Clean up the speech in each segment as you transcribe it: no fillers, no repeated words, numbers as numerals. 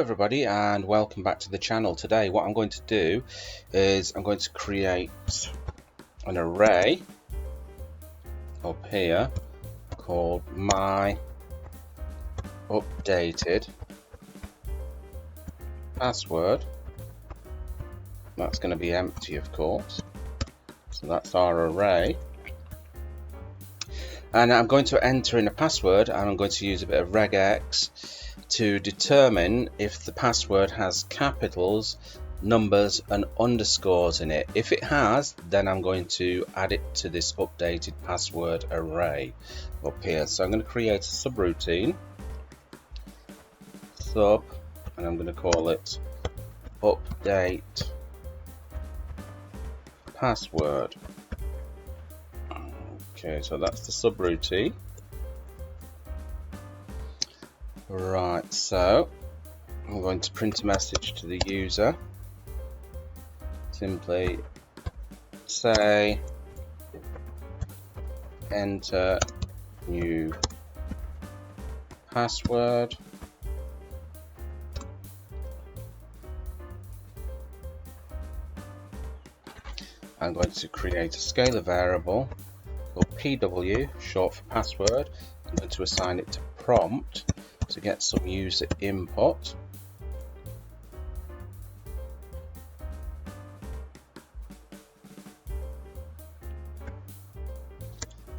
everybody, and welcome back to the channel. Today what I'm going to do is I'm going to create an array up here called my updated password. That's going to be empty, of course, so that's our array. And I'm going to enter in a password, and I'm going to use a bit of regex to determine if the password has capitals, numbers and underscores in it. If it has, then I'm going to add it to this updated password array up here. So I'm going to create a subroutine, sub, and I'm going to call it update password. Okay, so that's the subroutine. Right, so I'm going to print a message to the user. Simply say enter new password. I'm going to create a scalar variable called PW, short for password. I'm going to assign it to prompt to get some user input.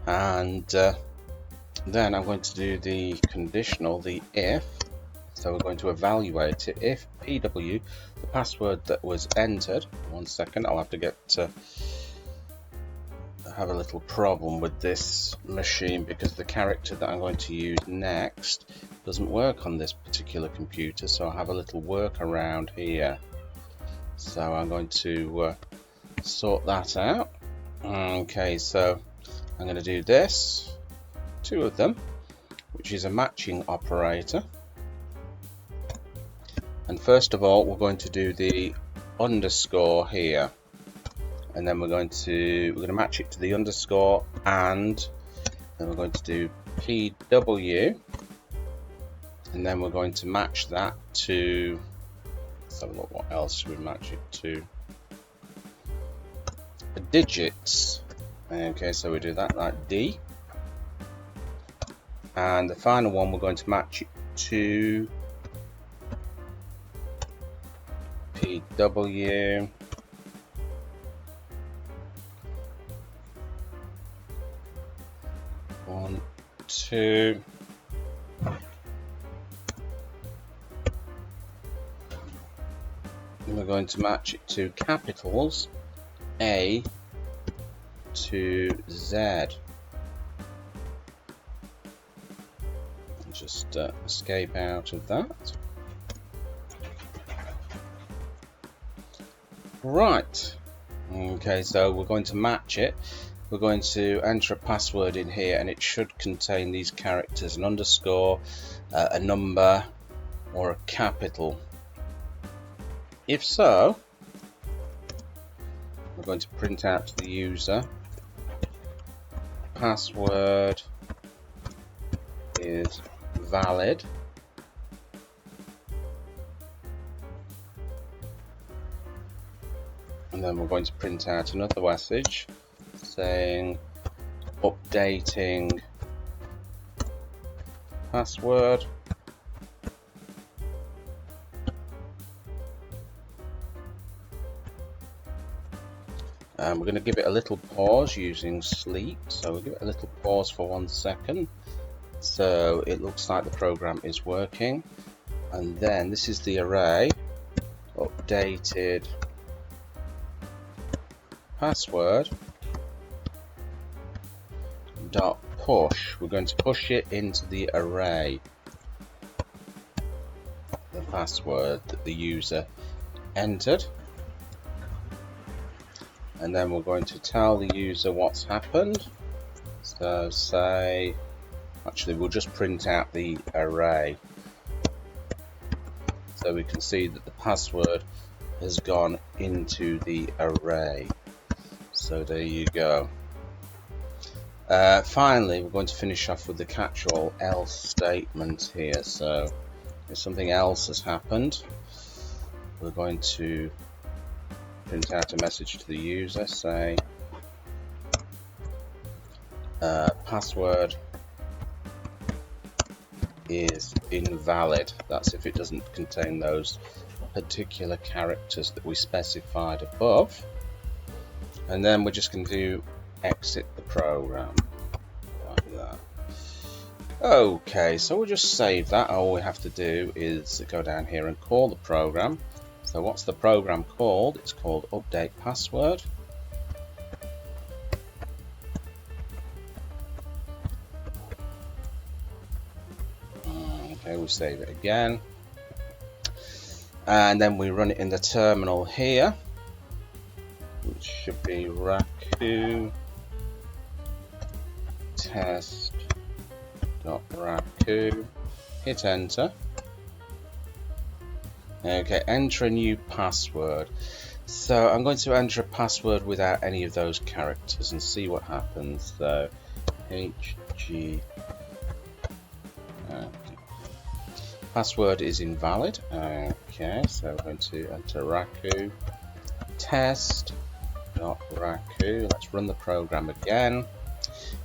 And then I'm going to do the conditional, the if. So we're going to evaluate it. If PW, the password that was entered, 1 second, I'll have to get have a little problem with this machine because the character that I'm going to use next doesn't work on this particular computer, so I'll have a little workaround here. So I'm going to sort that out. Okay, so I'm going to do this, two of them, which is a matching operator. And first of all, we're going to do the underscore here, and then we're going to match it to the underscore, and then we're going to do PW, and then we're going to match that to, let's have a look, what else should we match it to? The digits. Okay, so we do that like D, and the final one we're going to match it to PW, one, two, and we're going to match it to capitals A to Z. Just escape out of that. Right, okay, so we're going to match it. We're going to enter a password in here, and it should contain these characters: an underscore, a number, or a capital. If so, we're going to print out to the user password is valid. And then we're going to print out another message saying updating password. And we're going to give it a little pause using sleep. So we'll give it a little pause for 1 second. So it looks like the program is working. And then this is the array, updated password dot push. We're going to push it into the array, the password that the user entered, and then we're going to tell the user what's happened. So say, actually we'll just print out the array so we can see that the password has gone into the array. So there you go. Finally, we're going to finish off with the catch-all else statement here. So if something else has happened, we're going to print out a message to the user, say password is invalid. That's if it doesn't contain those particular characters that we specified above. And then we're just going to exit the program like that. Okay, so we'll just save that. All we have to do is go down here and call the program. So what's the program called? It's called update password. Okay, we save it again. And then we run it in the terminal here, which should be Raku test.raku. Hit enter. Okay, enter a new password. So I'm going to enter a password without any of those characters and see what happens. So HG password is invalid. Okay, so I'm going to enter Raku test.raku. Let's run the program again.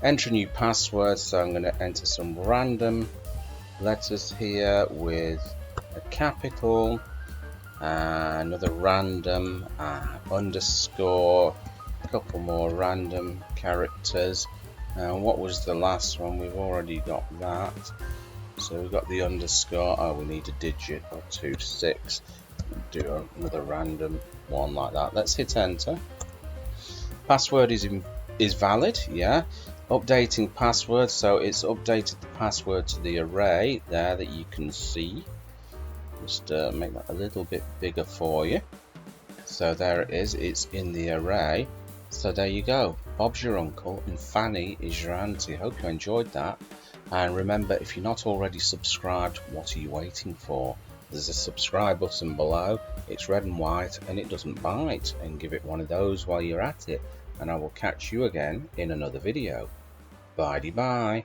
Enter a new password. So I'm going to enter some random letters here with a capital, another random, underscore, a couple more random characters. And what was the last one? We've already got that. So we've got the underscore. Oh, we need a digit or 2 to 6. Do another random one like that. Let's hit enter. Password is valid. Yeah. Updating password. So it's updated the password to the array there that you can see. Just make that a little bit bigger for you. So there it is. It's in the array. So there you go. Bob's your uncle and Fanny is your auntie. Hope you enjoyed that. And remember, if you're not already subscribed, what are you waiting for? There's a subscribe button below. It's red and white and it doesn't bite. And give it one of those while you're at it. And I will catch you again in another video. Bye-bye.